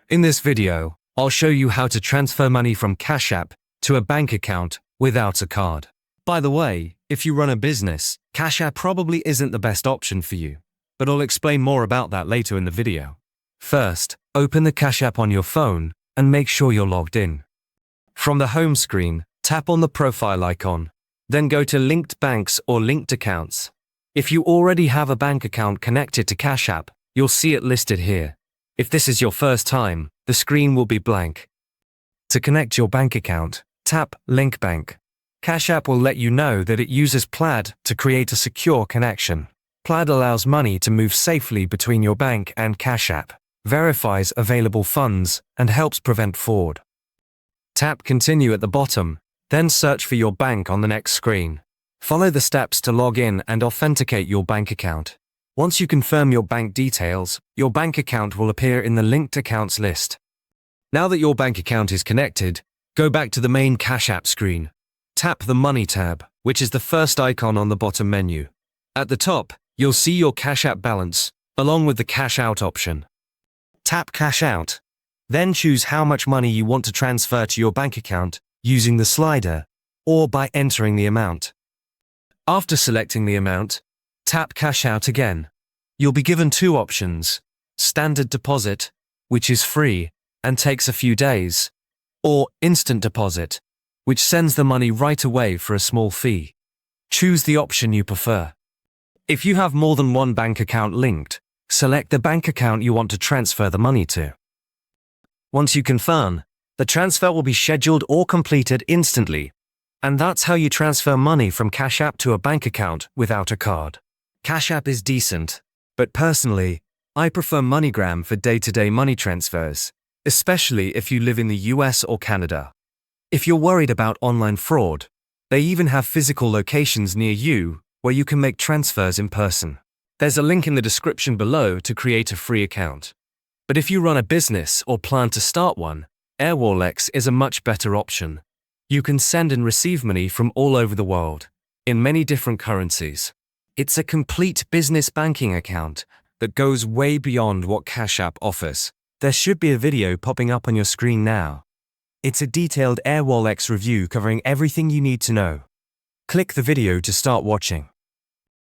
In this video, I'll show you how to transfer money from Cash App to a bank account without a card. By the way, if you run a business, Cash App probably isn't the best option for you, but I'll explain more about that later in the video. First, open the Cash App on your phone and make sure you're logged in. From the home screen, tap on the profile icon, then go to Linked Banks or Linked Accounts. If you already have a bank account connected to Cash App, you'll see it listed here. If this is your first time, the screen will be blank. To connect your bank account, tap Link Bank. Cash App will let you know that it uses Plaid to create a secure connection. Plaid allows money to move safely between your bank and Cash App, verifies available funds, and helps prevent fraud. Tap Continue at the bottom, then search for your bank on the next screen. Follow the steps to log in and authenticate your bank account. Once you confirm your bank details, your bank account will appear in the Linked Accounts list. Now that your bank account is connected, go back to the main Cash App screen. Tap the Money tab, which is the first icon on the bottom menu. At the top, you'll see your Cash App balance, along with the Cash Out option. Tap Cash Out. Then choose how much money you want to transfer to your bank account using the slider, or by entering the amount. After selecting the amount, tap Cash Out again. You'll be given two options: Standard Deposit, which is free and takes a few days, or Instant Deposit, which sends the money right away for a small fee. Choose the option you prefer. If you have more than one bank account linked, select the bank account you want to transfer the money to. Once you confirm, the transfer will be scheduled or completed instantly. And that's how you transfer money from Cash App to a bank account without a card. Cash App is decent, but personally, I prefer MoneyGram for day-to-day money transfers, especially if you live in the US or Canada. If you're worried about online fraud, they even have physical locations near you where you can make transfers in person. There's a link in the description below to create a free account. But if you run a business or plan to start one, Airwallex is a much better option. You can send and receive money from all over the world, in many different currencies. It's a complete business banking account that goes way beyond what Cash App offers. There should be a video popping up on your screen now. It's a detailed Airwallex review covering everything you need to know. Click the video to start watching.